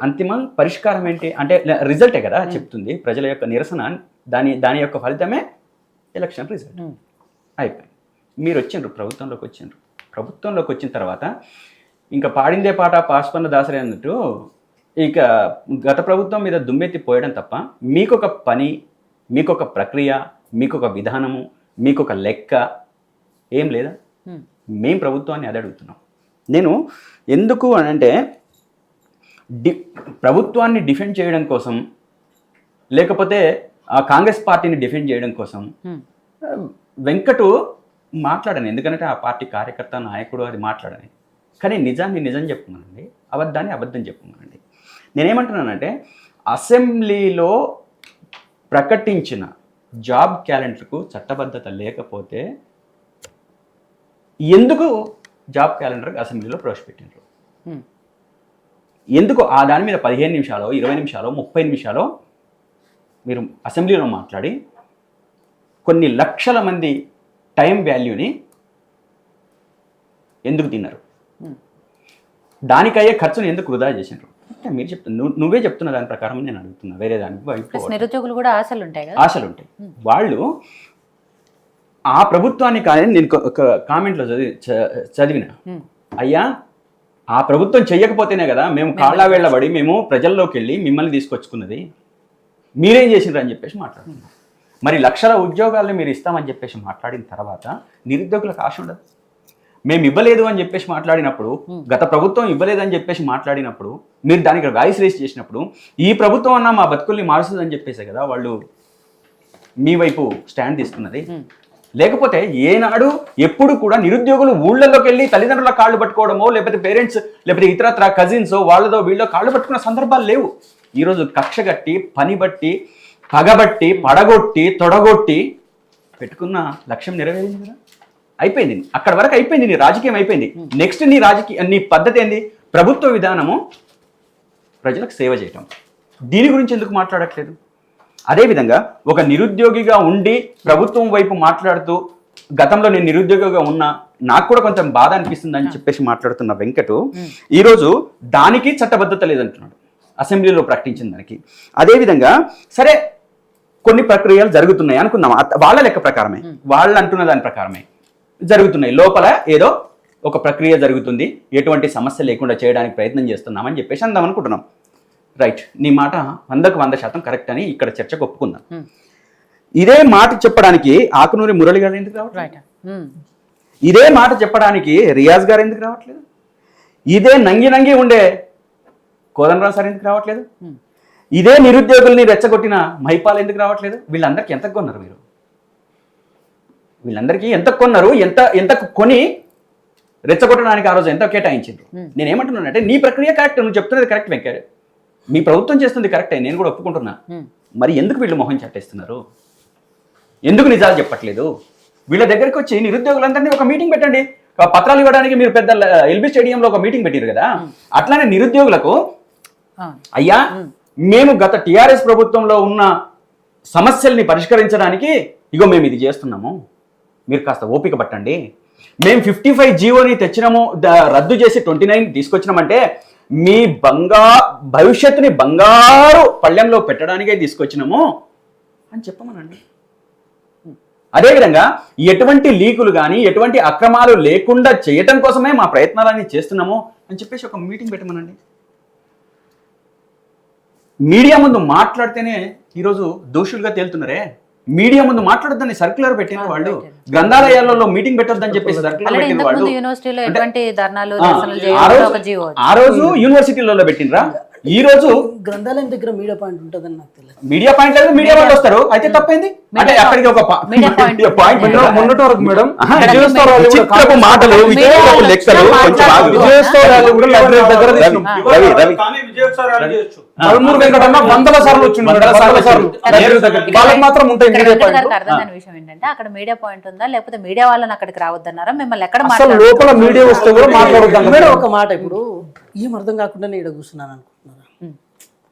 అంతిమం పరిష్కారం ఏంటి అంటే రిజల్టే కదా చెప్తుంది. ప్రజల యొక్క నిరసన దాని యొక్క ఫలితమే ఎలక్షన్ రిజల్ట్. అయిపోయింది. మీరు వచ్చిండ్రు, ప్రభుత్వంలోకి వచ్చిన తర్వాత ఇంకా పాడిందే పాట పాస్పన్న దాసరి అన్నట్టు ఇక గత ప్రభుత్వం మీద దుమ్మెత్తి పోయడం తప్ప మీకొక పని, మీకొక ప్రక్రియ, మీకొక విధానము, మీకొక లెక్క ఏం లేదా? మేం ప్రభుత్వాన్ని అది అడుగుతున్నాం. నేను ఎందుకు అని అంటే ప్రభుత్వాన్ని డిఫెండ్ చేయడం కోసం, లేకపోతే ఆ కాంగ్రెస్ పార్టీని డిఫెండ్ చేయడం కోసం వెంకటు మాట్లాడాను. ఎందుకంటే ఆ పార్టీ కార్యకర్త, నాయకుడు, అది మాట్లాడని. కానీ నిజాన్ని నిజం చెప్పుకున్నానండి, అబద్ధాన్ని అబద్ధం చెప్పుకున్నానండి. నేనేమంటున్నానంటే అసెంబ్లీలో ప్రకటించిన జాబ్ క్యాలెండర్కు చట్టబద్ధత లేకపోతే ఎందుకు జాబ్ క్యాలెండర్ అసెంబ్లీలో ప్రవేశపెట్టినారు? ఎందుకు ఆ దాని మీద 15 నిమిషాలు, 20 నిమిషాలు, 30 నిమిషాలు మీరు అసెంబ్లీలో మాట్లాడి కొన్ని లక్షల మంది టైం వాల్యూని ఎందుకు తిన్నారు? దానికయ్యే ఖర్చును ఎందుకు వృధా చేసినారు? అంటే మీరు నువ్వే చెప్తున్న దాని ప్రకారం నేను అడుగుతున్నా. వేరే దానికి నిరుద్యోగులు కూడా ఆశలు ఉంటాయి కదా, ఆశలు ఉంటాయి. వాళ్ళు ఆ ప్రభుత్వాన్ని కానీ నేను ఒక కామెంట్లో చదివిన, అయ్యా ఆ ప్రభుత్వం చెయ్యకపోతేనే కదా మేము కాళ్ళ వేళ్ళబడి మేము ప్రజల్లోకి వెళ్ళి మిమ్మల్ని తీసుకొచ్చుకున్నది, మీరేం చేసినారు అని చెప్పేసి మాట్లాడుతున్నారు. మరి లక్షల ఉద్యోగాలను మీరు ఇస్తామని చెప్పేసి మాట్లాడిన తర్వాత నిరుద్యోగులకు ఆశ ఉండదు. మేము ఇవ్వలేదు అని చెప్పేసి మాట్లాడినప్పుడు, గత ప్రభుత్వం ఇవ్వలేదని చెప్పేసి మాట్లాడినప్పుడు, మీరు దానికి వాయిస్ రేస్ చేసినప్పుడు ఈ ప్రభుత్వం అన్నా మా బతుకుల్ని మారుస్తుందని చెప్పేసే కదా వాళ్ళు మీ వైపు స్టాండ్ తీసుకున్నది. లేకపోతే ఏనాడు ఎప్పుడు కూడా నిరుద్యోగులు ఊళ్ళల్లోకి వెళ్ళి తల్లిదండ్రుల కాళ్ళు పట్టుకోవడమో, లేకపోతే పేరెంట్స్, లేకపోతే ఇతరత్ర కజిన్స్ వాళ్ళతో వీళ్ళో కాళ్ళు పట్టుకున్న సందర్భాలు లేవు. ఈరోజు కక్ష కట్టి, పని బట్టి, పగబట్టి, పడగొట్టి, తొడగొట్టి పెట్టుకున్న లక్ష్యం నెరవేరింది కదా, అయిపోయింది. అక్కడ వరకు అయిపోయింది, నీ రాజకీయం అయిపోయింది. నెక్స్ట్ నీ పద్ధతి ఏంది? ప్రభుత్వ విధానము ప్రజలకు సేవ చేయటం. దీని గురించి ఎందుకు మాట్లాడట్లేదు? అదేవిధంగా ఒక నిరుద్యోగిగా ఉండి ప్రభుత్వం వైపు మాట్లాడుతూ, గతంలో నేను నిరుద్యోగిగా ఉన్నా, నాకు కూడా కొంచెం బాధ అనిపిస్తుంది అని చెప్పేసి మాట్లాడుతున్న వెంకటు ఈరోజు దానికి చట్టబద్ధత లేదంటున్నాడు అసెంబ్లీలో ప్రకటించిన దానికి. అదేవిధంగా సరే కొన్ని ప్రక్రియలు జరుగుతున్నాయి అనుకుందాం, వాళ్ళ లెక్క ప్రకారమే, వాళ్ళు అంటున్న దాని ప్రకారమే జరుగుతున్నాయి. లోపల ఏదో ఒక ప్రక్రియ జరుగుతుంది, ఎటువంటి సమస్య లేకుండా చేయడానికి ప్రయత్నం చేస్తున్నామని చెప్పేసి అందాం అనుకుంటున్నాం. రైట్, నీ మాట 100% కరెక్ట్ అని ఇక్కడ చర్చకు ఒప్పుకుందాం. ఇదే మాట చెప్పడానికి ఆకునూరి మురళి గారు ఎందుకు రావట్లేదు? ఇదే మాట చెప్పడానికి రియాజ్ గారు ఎందుకు రావట్లేదు? ఇదే నంగి ఉండే కోదండరాం సార్ ఎందుకు రావట్లేదు? ఇదే నిరుద్యోగుల్ని రెచ్చగొట్టిన మహిపాల్ ఎందుకు రావట్లేదు? వీళ్ళందరికీ ఎంత కొన్నారు మీరు? వీళ్ళందరికీ ఎంత కొన్నారు? ఎంత కొని రెచ్చగొట్టడానికి ఆ రోజు ఎంత కేటాయించారు? నేనేమంటున్నానంటే నీ ప్రక్రియ కరెక్ట్, నువ్వు చెప్తున్నది కరెక్ట్ వెంకయ్య, మీ ప్రభుత్వం చేస్తుంది కరెక్టే, నేను కూడా ఒప్పుకుంటున్నా. మరి ఎందుకు వీళ్ళు మొహం చట్టేస్తున్నారు? ఎందుకు నిజాలు చెప్పట్లేదు? వీళ్ళ దగ్గరికి వచ్చి నిరుద్యోగులందరినీ ఒక మీటింగ్ పెట్టండి. పత్రాలు ఇవ్వడానికి మీరు పెద్ద ఎల్బీ స్టేడియంలో ఒక మీటింగ్ పెట్టారు కదా, అట్లానే నిరుద్యోగులకు అయ్యా మేము గత టీఆర్ఎస్ ప్రభుత్వంలో ఉన్న సమస్యల్ని పరిష్కరించడానికి ఇగో మేము ఇది చేస్తున్నాము, మీరు కాస్త ఓపిక పట్టండి. మేము 55 జీవోని తెచ్చినాము, రద్దు చేసి 29 తీసుకొచ్చినామంటే మీ భవిష్యత్తుని బంగారు పళ్ళెంలో పెట్టడానికే తీసుకొచ్చినాము అని చెప్పమనండి. అదేవిధంగా ఎటువంటి లీకులు కానీ ఎటువంటి అక్రమాలు లేకుండా చేయటం కోసమే మా ప్రయత్నాలన్నీ చేస్తున్నాము అని చెప్పేసి ఒక మీటింగ్ పెట్టమనండి. మీడియా ముందు మాట్లాడితేనే ఈరోజు దోషులుగా తేలుతున్నారే. మీడియా ముందు మాట్లాడొద్దని సర్క్యులర్ పెట్టిన వాళ్ళు, గ్రంథాలయాలలో మీటింగ్ పెట్టొద్దని చెప్పేసి సర్క్యులర్ పెట్టిన వాళ్ళు, ఆ రోజు యూనివర్సిటీలలో పెట్టినరా, ఈ రోజు గ్రంథాలయం దగ్గర మీడియా పాయింట్ ఉంటుందని నాకు తెలియదు. మీడియా పాయింట్ లేదు, మీడియా వాళ్ళు వస్తారు, అయితే తప్పైంది. అంటే అక్కడికి ఒక పాయింట్ మొన్నటి వరకు మేడం చిత్రపు మాటలు, విజయపు లెక్కలు కొంచెం 13 వెంకటన్న 100 సార్లు వచ్చింది. వాళ్ళకి మాత్రం ఉంటాయి మీడియా పాయింట్. అర్థమైన విషయం ఏంటంటే అక్కడ మీడియా పాయింట్ ఉందా, లేకపోతే మీడియా వాళ్ళని అక్కడికి రావద్దన్నారా? మిమ్మల్ని ఎక్కడ లోపల మీడియా వస్తే కూడా మాట్లాడొద్దాం. మేడం ఒక మాట, ఇప్పుడు ఏం అర్థం కాకుండా నేను ఇక్కడ కూర్చున్నాను అనుకుంటున్నారా?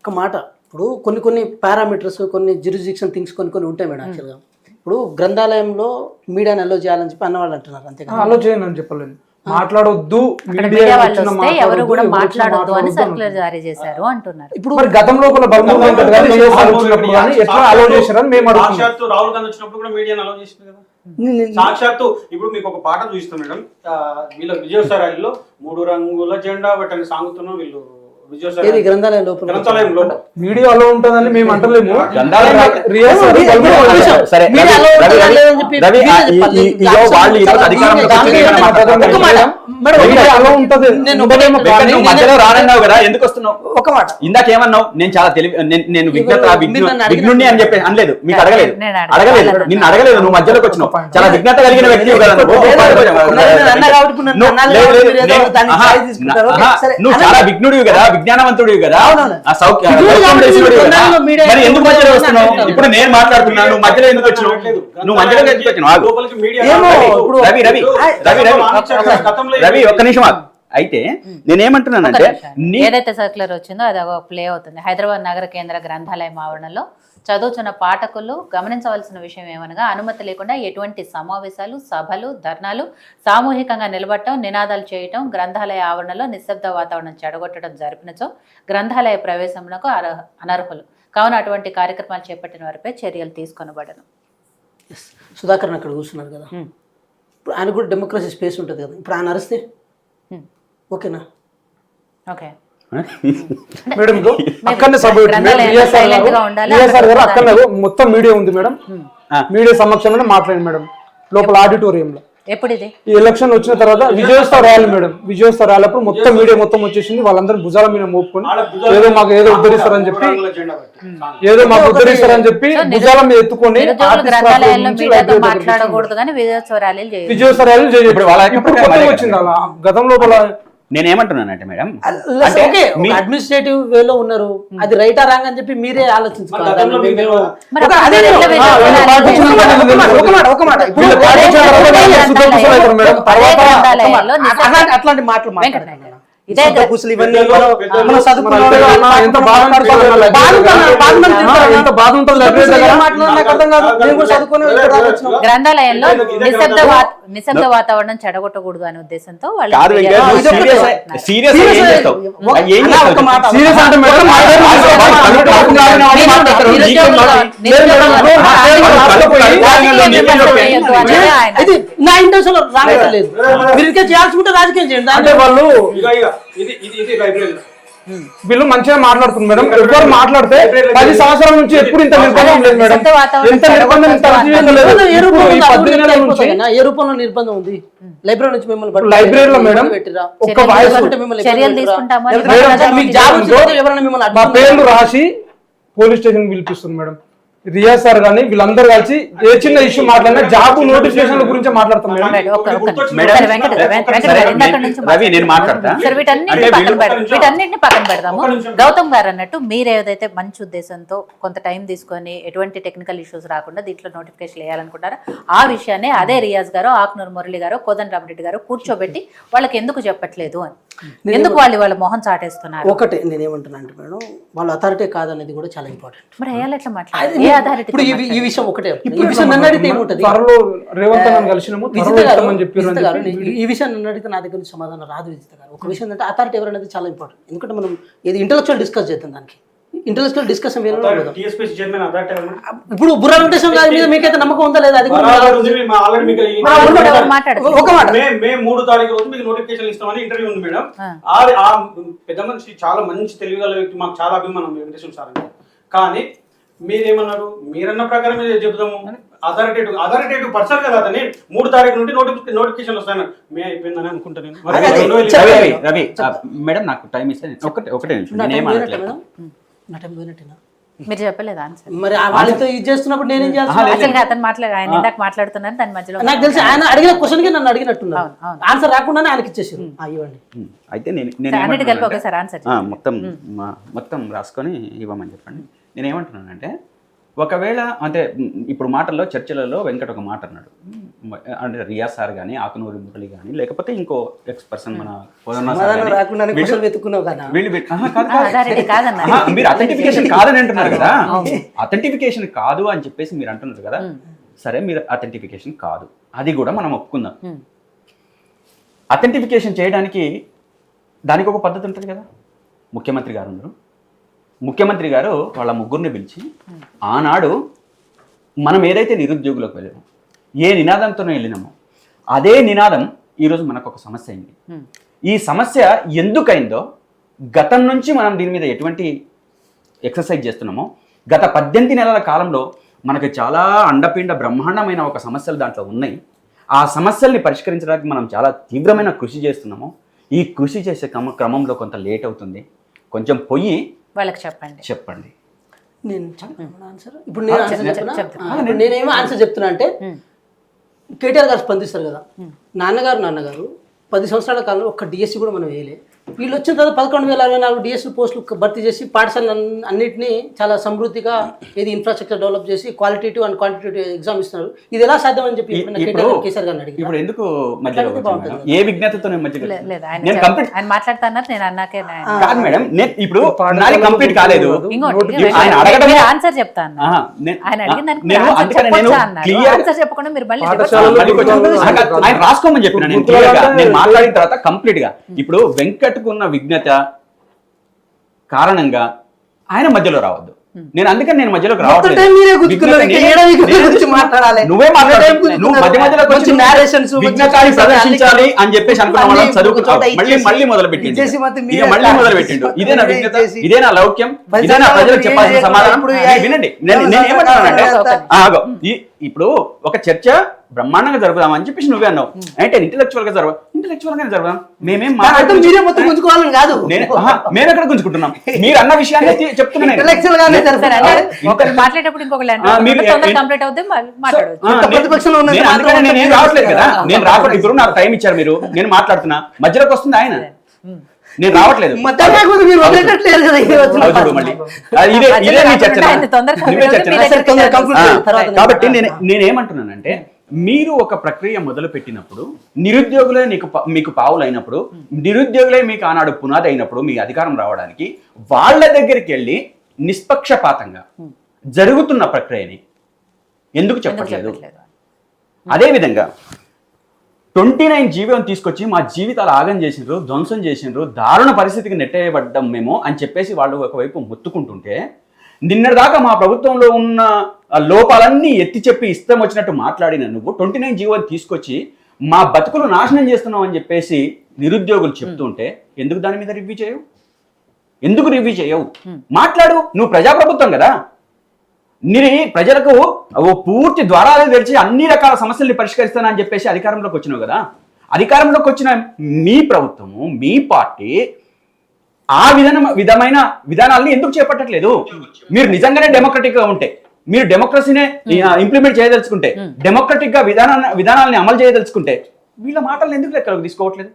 ఒక మాట, ఇప్పుడు కొన్ని పారామీటర్స్, కొన్ని జ్యూరిస్డిక్షన్ థింగ్స్ కొన్ని ఉంటాయి మేడం. యాక్చువల్గా ఇప్పుడు గ్రంథాలయంలో మీడియాని అలో చేయాలని చెప్పి అన్నవాళ్ళు అంటున్నారు, అంతేగా? అలో చేయను అని చెప్పలేదు. మాట్లాడొద్దు, అక్కడ మీడియా మీడియా వాళ్ళు వచ్చిన వస్తే ఎవరు కూడా మాట్లాడొద్దు, మాట్లాడొద్దు అని మాట్లాడొద్దు సర్క్యులర్ జారీ చేశారు అంటున్నారు. ఇప్పుడు మరి గతం లోపల బలమూరు వెంకట్ గారు విజయసాయి వచ్చినప్పుడు కానీ ఎట్లా అలౌ చేశారని మేము అడుగుతున్నాం. సాక్షాత్తు రాహుల్ గాంధీ వచ్చినప్పుడు కూడా మీడియాని అలౌ చేసింది కదా. సాక్షాత్తు ఇప్పుడు మీకు ఒక పాట చూపిస్తాం మేడం. వీళ్ళ విజయసాయి ర్యాలీలో 3 రంగుల జెండా పెట్టని సాగుతున్నాం వీళ్ళు ఏది గ్రంథాలయం లోపల గ్రంథాలయంలో. వీడియో అలో ఉంటుందని మేము అంటలేము. గ్రంథాలయం సరే రవి, రవి, ఇగో వాళ్ళు ఈరోజు అధికారంలోకి వచ్చారు కదా, మీడియా అలో ఉంటది. నువ్వు మధ్యలో రానన్నావు కదా, ఎందుకు వస్తున్నావు? ఒక మాట ఇందాక ఏమన్నావు? నేను చాలా తెలివి, నేను విఘ్నుడిని అని చెప్పి అనలేదు. మీకు అడగలేదు, నిన్ను అడగలేదు. నువ్వు మధ్యలోకి వచ్చినావు. చాలా విఘ్నత కలిగిన వ్యక్తి కదా నువ్వు. నువ్వు చాలా విఘ్నుడివి కదా, విజ్ఞానవంతుడివి కదా, ఆ మరి ఎందుకు మధ్యలో వస్తున్నావు? ఇప్పుడు నేను మాట్లాడుతున్నాను, నువ్వు మధ్యలో ఎందుకు వచ్చినావు? నువ్వు మధ్యలో ఎందుకు వచ్చినావు? రవి రవి రవి రవి రవి ఒక్క నిమిషం ఆగు. అయితే నేనేమంటున్నానంటే ఏదైతే సర్క్యులర్ వచ్చిందో అది ప్లే అవుతుంది. హైదరాబాద్ నగర కేంద్ర గ్రంథాలయం ఆవరణలో చదువుతున్న పాఠకులు గమనించవలసిన విషయం ఏమనగా, అనుమతి లేకుండా ఎటువంటి సమావేశాలు, సభలు, ధర్నాలు, సామూహికంగా నిలబడటం, నినాదాలు చేయటం, గ్రంథాలయ ఆవరణలో నిశ్శబ్ద వాతావరణం చెడగొట్టడం జరిపినచో గ్రంథాలయ ప్రవేశమునకు అనర్హులు కావున అటువంటి కార్యక్రమాలు చేపట్టిన వారిపై చర్యలు తీసుకొనబడను. సుధాకర్ అక్కడ కూర్చున్నారు కదా, ఇప్పుడు ఆయన కూడా డెమోక్రసీ స్పేస్ ఉంటుంది కదా, ఇప్పుడు ఆయన అరిస్తే ఓకేనా? ఓకే మేడం అక్కడనే సభ గారు అక్కడ మొత్తం మీడియా ఉంది మేడం. మీడియా సమక్షంలో మాట్లాడింది మేడం లోపల ఆడిటోరియంలో. ఎప్పుడు ఇది? ఈ ఎలక్షన్ వచ్చిన తర్వాత విజయోత్సవ ర్యాలీ మేడం. విజయోత్సవ ర్యాలీ అప్పుడు మొత్తం మీడియా మొత్తం వచ్చేసింది. వాళ్ళందరూ భుజాల మీద మోపుకొని ఏదో మాకు ఏదో ఉద్ధరిస్తారని చెప్పి భుజాల మీద ఎత్తుకొని మాట్లాడకూడదు కానీ విజయోత్సవ ర్యాలీలు వచ్చింది. అలా గతం లోపల నేనేమంటున్నానంటే మేడం, అడ్మినిస్ట్రేటివ్ వేలో ఉన్నారు, అది రైటా రాంగ్ అని చెప్పి మీరే ఆలోచించుకోవాలి. అట్లాంటి మాటలు మాట్లాడారు. ఎంత బాధ ఉంటుంది గ్రంథాలయంలో నిశ్శబ్ద వాతావరణం చెడగొట్టకూడదు అనే ఉద్దేశంతో వాళ్ళు నా ఇంటెన్షన్ రాలేదు. మీరు చేయాల్సుకుంటే రాజకీయం చేయండి. అంటే వాళ్ళు వీళ్ళు మంచిగా మాట్లాడుతున్నారు మేడం. ఎవరు మాట్లాడితే 10 సంవత్సరాల నుంచి ఎప్పుడు ఇంత నిర్బంధం లేదు మేడం. ఎంత నిర్బంధం ఏ రూపంలో నిర్బంధం ఉంది? లైబ్రరీ నుంచి మిమ్మల్ని లైబ్రరీలో మేడం ఒక్క వాయిస్ మా పేర్లు రాసి పోలీస్ స్టేషన్ పిలిపిస్తుంది మేడం. రియాజ్ సార్ గానీ వీళ్ళందరూ కలిసి ఏ చిన్న ఇష్యూ మాట్లాడినా జాబ్ నోటిఫికేషన్ గురించి మాట్లాడతాం మేడం. వీటన్నిటిని పక్కన పెడదాము. గౌతమ్ గారు అన్నట్టు మీరు ఏదైతే మంచి ఉద్దేశంతో కొంత టైం తీసుకొని ఎటువంటి టెక్నికల్ ఇష్యూస్ రాకుండా దీంట్లో నోటిఫికేషన్ వేయాలనుకుంటారో ఆ విషయాన్ని అదే రియాజ్ గారు, ఆక్నూరు మురళి గారు, కోదండరామరెడ్డి గారు కూర్చోబెట్టి వాళ్ళకి ఎందుకు చెప్పట్లేదు అని, ఎందుకు వాళ్ళ మొహం చాటేస్తున్నారు? ఒకటి నేనేమంటున్నా అంటే మేడం, వాళ్ళ అథారిటీ కాదనేది కూడా చాలా ఇంపార్టెంట్. మరి అయ్యాలి ఎట్లా మాట్లాడాలి? ఇప్పుడు ఈ విషయం ఒకటే, ఈ విషయం నన్ను అడిగితే ఏముంటది? త్వరలో రేవంత్ అన్న కలిసినాము, ఈ విషయం నన్ను అడిగితే నా దగ్గర నుంచి సమాధానం రాదు విజిత గారు. ఒక విషయం అంటే అథారిటీ ఎవరనేది చాలా ఇంపార్టెంట్. ఎందుకంటే మనం ఇది ఇంటెలెక్చువల్ డిస్కస్ చేద్దాం, దానికి ఇంటెలెక్చువల్ డిస్కషన్ వేరే. ఇప్పుడు బుర్రా వెంకటేశ్వర గారి మీద మీకైతే నమ్మకం ఉందా లేదా? అది కూడా ఒక మాట, మే 3 తారీఖు రోజు మీకు నోటిఫికేషన్ ఇస్తామని ఇంటర్వ్యూ ఉంది మేడం. ఆ పెద్ద మనిషి చాలా మంచి తెలివిగల వ్యక్తి, మాకు చాలా అభిమానం వెంకటేశ్వర సార్ అంటే. కానీ మీరేమన్నారు? మీరన్న ప్రకారం చెబుతాము. అథారిటేటివ్ పర్సన్ కదా అతని. 3 తారీఖు నుండి నోటిఫికేషన్ వస్తాను. మే అయిపోయిందని అనుకుంటాను. రవి మేడం నాకు టైం ఇస్తే ఒకటే నిమిషం. మీరు చెప్పలేదు ఆన్సర్. మరి వాళ్ళతో ఇది చేస్తున్నప్పుడు నేనేం చేయాలి? అతను ఆయన ఇందాక మాట్లాడుతున్నారు, దాని మధ్యలో నాకు తెలిసి ఆయన అడిగిన క్వశ్చన్ కి నన్ను అడిగినట్టున్నారు. ఆన్సర్ రాకుండానే ఆయనకి ఇచ్చేసారు. ఇవ్వండి. అయితే మొత్తం రాసుకొని ఇవ్వమని చెప్పండి. నేనేమంటున్నానంటే, ఒకవేళ అంటే ఇప్పుడు మాటల్లో చర్చలలో వెంకట ఒక మాట అన్నాడు, అంటే రియాజ్ సార్ కానీ, ఆకునూరి మురళి కానీ, లేకపోతే ఇంకో ఎక్స్ పర్సన్ మన మీరు అథెంటిఫికేషన్ కాదని అంటున్నారు కదా. అథెంటిఫికేషన్ కాదు అని చెప్పేసి మీరు అంటున్నారు కదా. సరే, మీరు అథెంటిఫికేషన్ కాదు, అది కూడా మనం ఒప్పుకుందాం. అథెంటిఫికేషన్ చేయడానికి దానికి ఒక పద్ధతి ఉంటుంది కదా. ముఖ్యమంత్రి గారు ఉన్నారు, ముఖ్యమంత్రి గారు వాళ్ళ ముగ్గురిని పిలిచి ఆనాడు మనం ఏదైతే నిరుద్యోగులకు వెళ్ళామో, ఏ నినాదంతో వెళ్ళినామో అదే నినాదం ఈరోజు మనకు ఒక సమస్య అయింది. ఈ సమస్య ఎందుకైందో గతం నుంచి మనం దీని మీద ఎటువంటి ఎక్సర్సైజ్ చేస్తున్నామో, గత 18 నెలల కాలంలో మనకు చాలా అండపిండ బ్రహ్మాండమైన ఒక సమస్యలు దాంట్లో ఉన్నాయి. ఆ సమస్యల్ని పరిష్కరించడానికి మనం చాలా తీవ్రమైన కృషి చేస్తున్నాము. ఈ కృషి చేసే క్రమంలో కొంత లేట్ అవుతుంది. కొంచెం పోయి వాళ్ళకి చెప్పండి. నేను చెప్పనా ఆన్సర్? ఇప్పుడు నేను ఆన్సర్ చెప్తున్నా. నేనేమో ఆన్సర్ చెప్తున్నా అంటే కేటీఆర్ గారు స్పందిస్తారు కదా, నాన్నగారు 10 సంవత్సరాల కాలంలో ఒక్క డిఎస్సి కూడా మనం వేయలే. వీళ్ళు వచ్చిన తర్వాత 11,064 డిఎస్సి పోస్టులు భర్తీ చేసి పాఠశాల అన్నింటినీ చాలా సమృద్ధిగా ఏది ఇన్ఫ్రాస్ట్రక్చర్ డెవలప్ చేసి క్వాలిటేటివ్ అండ్ క్వాంటిటేటివ్ ఎగ్జామ్ ఇస్తున్నారు. ఇది ఎలా సాధ్యం అని చెప్పి కేసీఆర్ గారిని అడిగి ఇప్పుడు ఎందుకు మధ్యలో ఏ విజ్ఞతతో నేను ఆయన మాట్లాడుతున్నారు, నేను అన్నాకే కాదు మేడం, నేను ఇప్పుడు నాది కంప్లీట్ కాలేదు. ఆయన అడగడమే ఆన్సర్ చెప్తాను. ఆయన అడిగిన ఆన్సర్ చెప్పకుండా మీరు మళ్ళీ ఆయన రాసుకోమని చెప్పిన నేను క్లియర్ గా. నేను మాట్లాడిన తర్వాత కంప్లీట్ గా ఇప్పుడు వెంకట్కున్న విజ్ఞత కారణంగా ఆయన మధ్యలో రావద్దు. నేను అందుకని నేను మధ్యలోకి రావట్లేదు. నువ్వే విజ్ఞతాన్ని ప్రదర్శించాలి అని చెప్పేసి అనుకున్న చదువుకుంటావు. మళ్ళీ మొదలు పెట్టిండు. ఇదేనా విజ్ఞత? ఇదేనా లౌక్యం? ఇదేనా ప్రజలకు చెప్పాల్సిన సమాధానం? వినండి, నేను ఏమంటున్నానంటే ఇప్పుడు ఒక చర్చ బ్రహ్మాండంగా జరుపుదామని చెప్పేసి నువ్వే అన్నావు. అంటే ఇంటలెక్చువల్ గా జరగదాం. మేమేం కాదు, మేము ఎక్కడ గుంజుకుంటున్నాం? మీరు అన్న విషయాన్ని చెప్తున్నాను. నేను రావట్లేదు కదా, నేను రావట్లేదు. ఇప్పుడు నాకు టైం ఇచ్చారు మీరు, నేను మాట్లాడుతున్నా, మధ్యలోకి వస్తుంది ఆయన, నేను రావట్లేదు. కాబట్టి నేనేమంటున్నానంటే, మీరు ఒక ప్రక్రియ మొదలు పెట్టినప్పుడు నిరుద్యోగులే మీకు పావులు అయినప్పుడు, నిరుద్యోగులే మీకు ఆనాడు పునాది అయినప్పుడు, మీ అధికారం రావడానికి వాళ్ళ దగ్గరికి వెళ్ళి నిష్పక్షపాతంగా జరుగుతున్న ప్రక్రియని ఎందుకు చెప్పట్లేదు? అదేవిధంగా 29 జీవోని తీసుకొచ్చి మా జీవితాలు ఆగం చేసిండ్రు, ధ్వంసం చేసిండ్రు, దారుణ పరిస్థితికి నెట్టేయబడ్డం మేము అని చెప్పేసి వాళ్ళు ఒకవైపు మొత్తుకుంటుంటే, నిన్నటిదాకా మా ప్రభుత్వంలో ఉన్న లోపాలన్నీ ఎత్తి చెప్పి ఇష్టం వచ్చినట్టు మాట్లాడిన నువ్వు 29 జీవోని తీసుకొచ్చి మా బతుకులు నాశనం చేస్తున్నావు అని చెప్పేసి నిరుద్యోగులు చెప్తుంటే ఎందుకు దాని మీద రివ్యూ చేయవు? ఎందుకు రివ్యూ చేయవు? మాట్లాడు. నువ్వు ప్రజాప్రభుత్వం కదా, ప్రజలకు పూర్తి ద్వారాలు తెరిచి అన్ని రకాల సమస్యల్ని పరిష్కరిస్తానని చెప్పేసి అధికారంలోకి వచ్చినావు కదా. అధికారంలోకి వచ్చిన మీ ప్రభుత్వము, మీ పార్టీ ఆ విధమైన విధానాలని ఎందుకు చేపట్టట్లేదు? మీరు నిజంగానే డెమోక్రటిక్ గా ఉంటే, మీరు డెమోక్రసీనే ఇంప్లిమెంట్ చేయదలుచుకుంటే, డెమోక్రటిక్ గా విధానాలని అమలు చేయదలుచుకుంటే వీళ్ళ మాటలను ఎందుకు లెక్కలోకి తీసుకోవట్లేదు?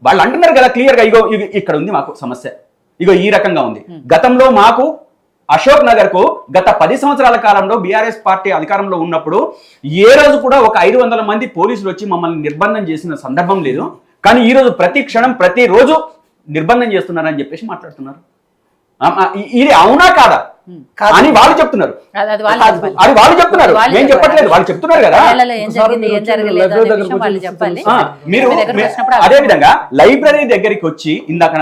వాళ్ళు అంటున్నారు కదా క్లియర్ గా, ఇగో ఇక్కడ ఉంది మాకు సమస్య, ఇగో ఈ రకంగా ఉంది. గతంలో మాకు అశోక్ నగర్ కు గత 10 సంవత్సరాల కాలంలో బీఆర్ఎస్ పార్టీ అధికారంలో ఉన్నప్పుడు ఏ రోజు కూడా ఒక 500 మంది పోలీసులు వచ్చి మమ్మల్ని నిర్బంధం చేసిన సందర్భం లేదు. కానీ ఈ రోజు ప్రతి క్షణం ప్రతి రోజు నిర్బంధం చేస్తున్నారని చెప్పేసి మాట్లాడుతున్నారు. ఇది అవునా కాదా అని వాళ్ళు చెప్తున్నారు. అది వాళ్ళు చెప్తున్నారు, నేను చెప్పట్లేదు, వాళ్ళు చెప్తున్నారు కదా. మీరు అదే విధంగా లైబ్రరీ దగ్గరికి వచ్చి, ఇందాక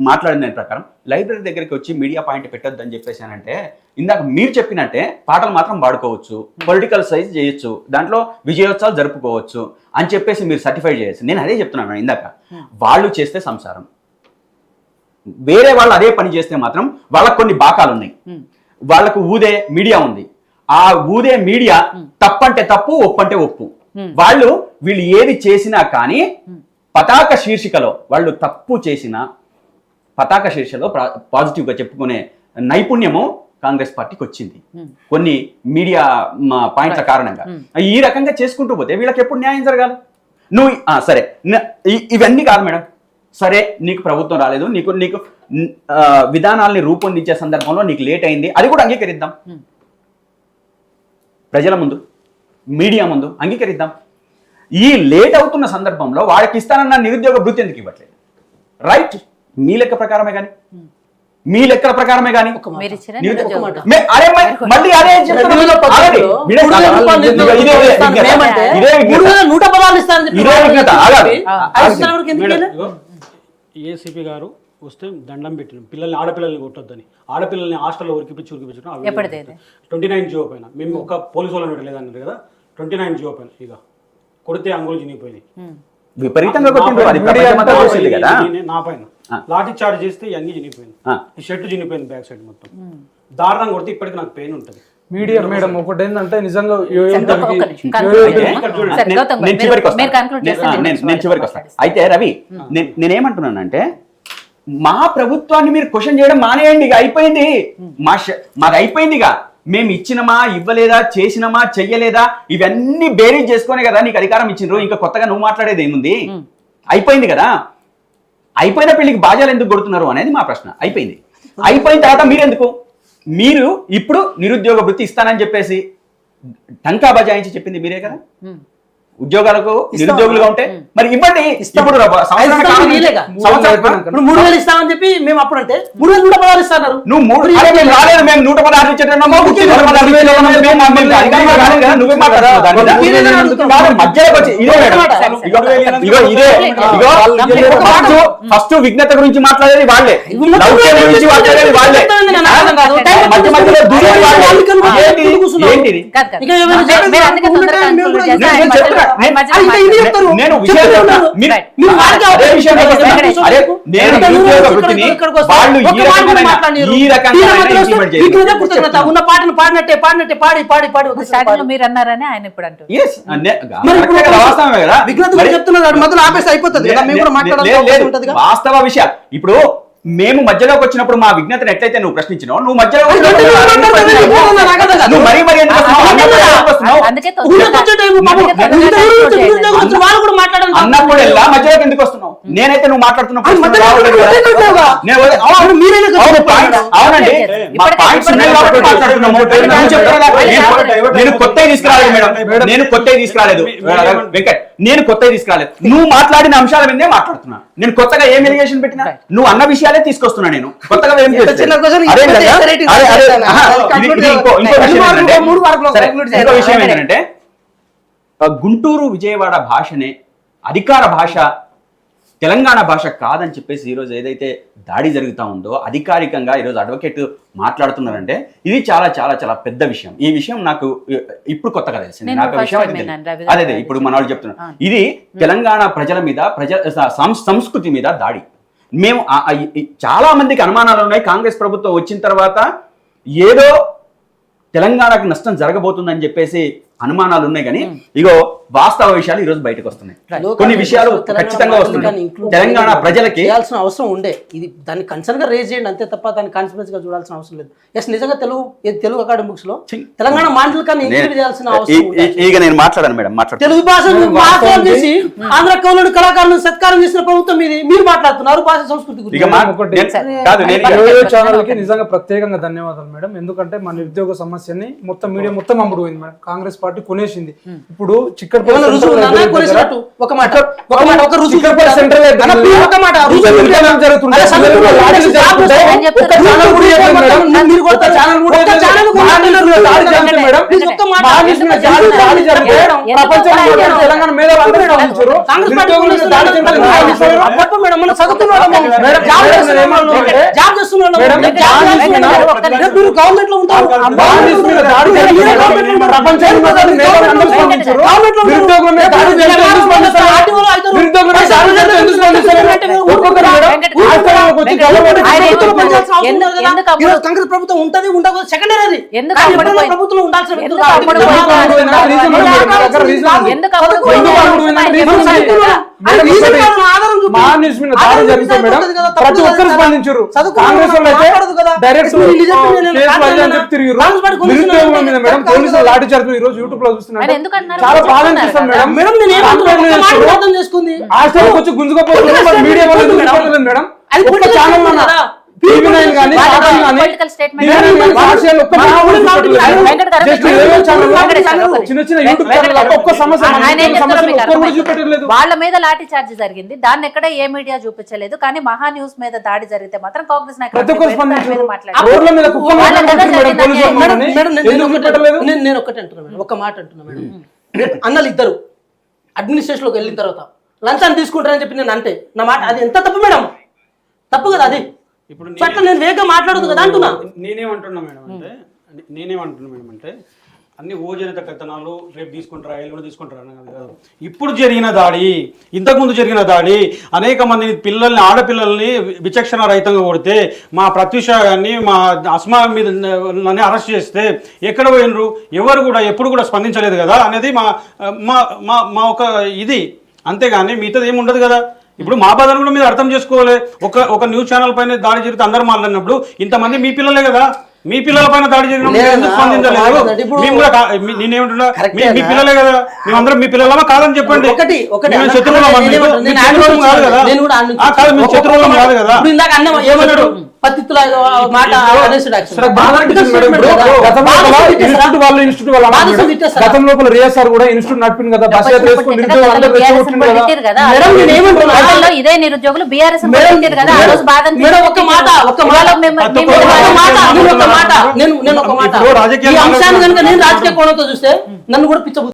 మాట్లాడిన దాని ప్రకారం లైబ్రరీ దగ్గరికి వచ్చి మీడియా పాయింట్ పెట్టొద్దు అని చెప్పేసి అంటే, ఇందాక మీరు చెప్పినట్టే పాటలు మాత్రం పాడుకోవచ్చు, పొలిటికల్ సైజ్ చేయొచ్చు, దాంట్లో విజయోత్సవాలు జరుపుకోవచ్చు అని చెప్పేసి మీరు సర్టిఫై చేయొచ్చు. నేను అదే చెప్తున్నాను ఇందాక. వాళ్ళు చేస్తే సంసారం, వేరే వాళ్ళు అదే పని చేస్తే మాత్రం వాళ్ళకు కొన్ని బాకాలు ఉన్నాయి. వాళ్ళకు ఊదే మీడియా ఉంది. ఆ ఊదే మీడియా తప్పంటే తప్పు, ఒప్పంటే ఒప్పు. వీళ్ళు ఏది చేసినా కానీ పతాక శీర్షికలో వాళ్ళు తప్పు చేసిన పతాక శీర్షికలో పాజిటివ్ గా చెప్పుకునే నైపుణ్యము కాంగ్రెస్ పార్టీకి వచ్చింది కొన్ని మీడియా పాయింట్ల కారణంగా. ఈ రకంగా చేసుకుంటూ పోతే వీళ్ళకి ఎప్పుడు న్యాయం జరగాలి? నువ్వు సరే ఇవన్నీ కాదు మేడం, సరే నీకు ప్రభుత్వం రాలేదు, నీకు విధానాల్ని రూపొందించే సందర్భంలో నీకు లేట్ అయింది, అది కూడా అంగీకరిద్దాం. ప్రజల ముందు, మీడియా ముందు అంగీకరిద్దాం. ఈ లేట్ అవుతున్న సందర్భంలో వాడికి ఇస్తానన్న నిరుద్యోగ భృతి ఎందుకు ఇవ్వట్లేదు? రైట్, మీ లెక్క ప్రకారమే కానీ మీ లెక్కల ప్రకారమే కానీ మీరు ఇచ్చిన నిరుద్యోగ- నిరుద్యోగ అరే మళ్ళీ అదే చెప్తున్నా. ఆగండి. ఇదే విఘ్నత. 110 ఇస్తానని చెప్పి ఇదే విఘ్నత. ఆగాలి. ఐదు సంవత్సరాల వరకు ఎందుకు మేడం, ఇవ్వలేదు? ఇగో ఏసీపీ గారు వస్తే దండం పెట్టిన పిల్లల్ని ఆడపిల్లల్ని కొట్టొద్దని, ఆడపిల్లల్ని హాస్టల్లో ఉరికిపించడం ఎప్పటిది ఇది? 29 జియో పైన మేము ఒక పోలీసు వాళ్ళని పెట్టలేదన్నారు కదా, 29 జియో పైన ఇక కొడితే అంగులు చినిగిపోయినాయి. విపరీతంగా కొట్టిండ్రు. అది ప్రపంచమంతా తెలిసింది కదా. నా పైన లాఠీ చార్జ్ చేస్తే ఇవన్నీ చినిగిపోయింది, ఆ. ఈ షర్ట్ చినిగిపోయింది, బ్యాక్ సైడ్ మొత్తం దారుణం కొడితే ఇప్పటికి నాకు పెయిన్ ఉంటుంది. మీడియా మేడం ఒకటి ఏంటంటే నిజంగా ఒక్క నిమిషం. సరే, గౌతమ్ గారు, నేను చివరికి మీరు conclude చేస్తే వస్తాను. నేను నేను చివరికి వస్తాను. అయితే రవి, నేనేమంటున్నానంటే మా ప్రభుత్వాన్ని మీరు క్వశ్చన్ చేయడం మానేయండి. ఇక అయిపోయింది. మాది అయిపోయింది. ఇక మేము ఇచ్చినమా, ఇవ్వలేదా, చేసినమా, చెయ్యలేదా, ఇవన్నీ బేరీజ్ చేసుకునే కదా నీకు అధికారం ఇచ్చిండ్రు. ఇంకా కొత్తగా నువ్వు మాట్లాడేది ఏముంది? అయిపోయింది కదా. అయిపోయిన పెళ్లికి బాజాలు ఎందుకు కొడుతున్నారు అనేది మా ప్రశ్న. అయిపోయింది. అయిపోయిన తర్వాత మీరెందుకు? మీరు ఇప్పుడు నిరుద్యోగ వృత్తి ఇస్తానని చెప్పేసి టంకా బజాయించి చెప్పింది మీరే కదా. ఉద్యోగాలకు నిరుద్యోగులుగా ఉంటే మరి ఇవ్వండి. ఇప్పుడు ఇప్పుడు 3,000 ఇస్తామని చెప్పి మేము అప్పుడు అంటే 3,116 ఇస్తున్నారు. నువ్వు మేము రాలేదు. మేము 116 ఇచ్చేటన్నామో, 116 నువ్వే మాట్లాడుతున్నావు. మధ్యలోకి వచ్చి ఫస్ట్ విఘ్నత గురించి మాట్లాడేది వాళ్ళే, గురించి మాట్లాడేది వాళ్ళే. మధ్య మధ్యలో దూరేది వాళ్ళే. ఏంటిది? నేను విషయం చెప్తున్నా. అదే విషయం చెప్తున్నా. అరే నేను నిరుద్యోగ వృత్తిని వాళ్ళు ఈ రకంగా ఉన్న పాటను పాడినట్టే పాడినట్టే పాడి పాడి పాడి స్టార్టింగ్ లో మీరు అన్నారని ఆయన ఇప్పుడు అంటారు. వాస్తవమే కదా. విఘ్నత చెప్తున్నారు, మొదలు ఆపేసి అయిపోతుంది కదా, మేము కూడా మాట్లాడాలి ఉంటది కదా. వాస్తవ విషయం. ఇప్పుడు మేము మధ్యలోకి వచ్చినప్పుడు మా విజ్ఞతను ఎట్లయితే నువ్వు ప్రశ్నించినావు, నువ్వు మధ్యలో నువ్వు మరీ మరీ ఎందుకు వస్తున్నావు? అందుకే అన్నప్పుడు ఎలా మధ్యలోకి ఎందుకు వస్తున్నావు? నేనైతే నువ్వు మాట్లాడుతున్నప్పుడు అవునండి, మా పాయింట్స్ ఉన్నాయి కాబట్టి మాట్లాడుతున్నాము. నేను కొత్తవి తీసుకురాలేదు మేడం, నేను కొత్తవి తీసుకురాలేదు వెంకట్, నేను కొత్తవి తీసుకురాలేదు. నువ్వు మాట్లాడిన అంశాల మీదే మాట్లాడుతున్నా. నేను కొత్తగా ఏం ఎలిగేషన్ పెట్టినా నువ్వు అన్న విషయాలే తీసుకొస్తున్నా. నేను కొత్తగా ఏం ఇంకో విషయం ఏంటంటే గుంటూరు విజయవాడ భాషనే అధికార భాష, తెలంగాణ భాష కాదని చెప్పేసి ఈరోజు ఏదైతే దాడి జరుగుతూ ఉందో అధికారికంగా ఈరోజు అడ్వకేట్ మాట్లాడుతున్నారంటే ఇది చాలా చాలా చాలా పెద్ద విషయం. ఈ విషయం నాకు ఇప్పుడు కొత్తగా తెలిసింది. నాకు విషయం అదే ఇప్పుడు మన వాళ్ళు చెప్తున్నారు. ఇది తెలంగాణ ప్రజల మీద, సంస్కృతి మీద దాడి. మేము చాలా మందికి అనుమానాలు ఉన్నాయి. కాంగ్రెస్ ప్రభుత్వం వచ్చిన తర్వాత ఏదో తెలంగాణకు నష్టం జరగబోతుందని చెప్పేసి అనుమానాలు ఉన్నాయి. కానీ ఇగో వాస్తవ విషయాలు ఈ రోజు బయటకు వస్తున్నాయి. కొన్ని విషయాలు ఖచ్చితంగా వస్తున్నాయి. తెలంగాణ ప్రజలకి చేయాల్సిన అవసరం ఉండే, ఇది దాన్ని కన్సర్న్ గా రేజ్ చేయండి అంతే తప్ప దాన్ని కాన్ఫిడెన్స్ గా చూడాల్సిన అవసరం లేదు. ఎస్, నిజంగా తెలుగు అకాడమిక్ బుక్స్ లో తెలంగాణ మాండలికాన్ని కానీ ఇంక్లూడ్ చేయాల్సిన అవసరం. ఇక నేను మాట్లాడాను మేడం, తెలుగు భాష చేసి ఆంధ్ర కవులను కళాకారులను సత్కారం చేసిన ప్రభుత్వం ఇది. మీరు మాట్లాడుతున్నారు భాష సంస్కృతి గురించి. ఛానల్ కి నిజంగా ప్రత్యేకంగా ధన్యవాదాలు మేడం. ఎందుకంటే మన నిరుద్యోగ సమస్యని మొత్తం మీడియా మొత్తం అమ్ముడుపోయింది మేడం. కాంగ్రెస్ పార్టీ కొనేసింది. ఇప్పుడు తెలంగాణ మీద గవర్నమెంట్ లో ఉంటారు. కాంగ్రెస్ ప్రభుత్వం ఉంటది ఉండదు సెకండరీ, అది ప్రభుత్వం ఉండాల్సిన ప్రతి ఒక్కరు స్పందించారు. కాంగ్రెస్ పోలీసులు లాఠీ చార్జ్ ఈ రోజు యూట్యూబ్ లో చూస్తున్నారు. చాలా బాగా అనిపిస్తుంది మేడం. హాస్టల్ వచ్చి గుంజుకోపోతుంది మీడియా వాళ్ళు మేడం. TV9 కానీ, వాళ్ళ కాటన్ కానీ, పొలిటికల్ స్టేట్మెంట్ TV9 కానీ, సాక్ష్యాలు ఒక్క వెంకట గారు Just మీరు- ఏదో ఛానల్ వెంకట గారు ఒక చిన్న చిన్న నిమిషం. యూట్యూబ్ ఛానల్ వెంకట ఒక్క సమస్య ఆయన ఏం చెప్తారో సమస్యలు మీకు ఒక్కరు కూడా అర్థమైంది. చూపెట్టలేదు. వాళ్ళ మీద లాఠీ చార్జ్ జరిగింది, దాన్ని ఎక్కడ ఏ మీడియా చూపించలేదు. కానీ మహా న్యూస్ మీద దాడి జరిగితే మాత్రం కాంగ్రెస్ ప్రతి ఒక్కరు నాయకులు స్పందించారు. మాట్లాడారు. రోడ్ల మీద కుక్కలు వాళ్ళ కొట్టుకుంటున్నారు దగ్గర మేడం, జరిగిన పోలీసులు అన్యాయం. ఉన్నారని. మేడం, ఎందుకు చూపెట్టలేదు? నేను ఒకటి అంటున్నా మేడం, ఒక మాట అంటున్నా మేడం. రేపు అన్నలు ఇద్దరు అడ్మినిస్ట్రేషన్లోకి వెళ్ళిన తర్వాత లంచాన్ని తీసుకుంటారని చెప్పి నేను అంటే నా మాట అది ఎంత తప్పు మేడం? తప్పు కదా అది. ఇప్పుడు సో అట్లా నేను వేగంగా మాట్లాడదు కదా అంటున్నా. నేనేమంటున్నా మేడం అంటే అన్ని ఓజనిత కథనాలు రేపు తీసుకుంటారా ఎల్లుండి తీసుకుంటారా అని కాదు. ఇప్పుడు జరిగిన దాడి, ఇంతకుముందు జరిగిన దాడి, అనేక మంది పిల్లల్ని, ఆడపిల్లల్ని విచక్షణ రహితంగా కొడితే, మా ప్రత్యూష గారిని, మా అస్మా మీద అరెస్ట్ చేస్తే ఎక్కడ పోయినరు, ఎవరు కూడా ఎప్పుడు కూడా స్పందించలేదు కదా అనేది మా మా మా మా ఒక ఇది. అంతేగాని మిగతాది ఏమి ఉండదు కదా. ఇప్పుడు మా బాధను కూడా మీరు అర్థం చేసుకోవాలి. ఒక న్యూస్ ఛానల్ పైన దాడి జరిగితే అందరూ మాట్లాడినప్పుడు ఇంతమంది మీ పిల్లలే కదా, మీ పిల్లల పైన దాడి జరిగినప్పుడు మీరు ఎందుకు స్పందించలేదు? మేము కూడా నేనేమంటున్నా, మీ పిల్లలే కదా, మేమందరం మీ పిల్లలమా కాదని చెప్పండి. ఒకటి మేము శత్రువులమా? మేము శత్రువులం కాదు కదా. కాదు, మేము శత్రువులం కాదు కదా. ఇప్పుడు ఇందాక అన్న ఏమన్నాడు, పత్తిత్తుల మాట అనేసాడు actually. సరే, బాధ అనిపించింది మేడం. ఇప్పుడు గతం లోపల ఇన్స్టిట్యూట్ వాళ్ళ అన్నారు మేడం. గతం లోపల రియాజ్ సార్ కూడా ఇన్స్టిట్యూట్ నడిపింది కదా, బస్ యాత్ర వేసుకొని నిరుద్యోగులు అందరూ రెచ్చగొట్టిండు కదా. మేడం, నేను ఏమంటున్నా? గతంలో ఇదే నిరుద్యోగులు బీఆర్ఎస్ పెట్టారు కదా, ఆ రోజు బాధ మేడం, ఒక మాట నేను ఒక మాట ఇప్పుడు రాజకీయ ఈ అంశాన్ని కనుక నేను రాజకీయ కోణంతో చూస్తే నన్ను కూడా పిచ్చ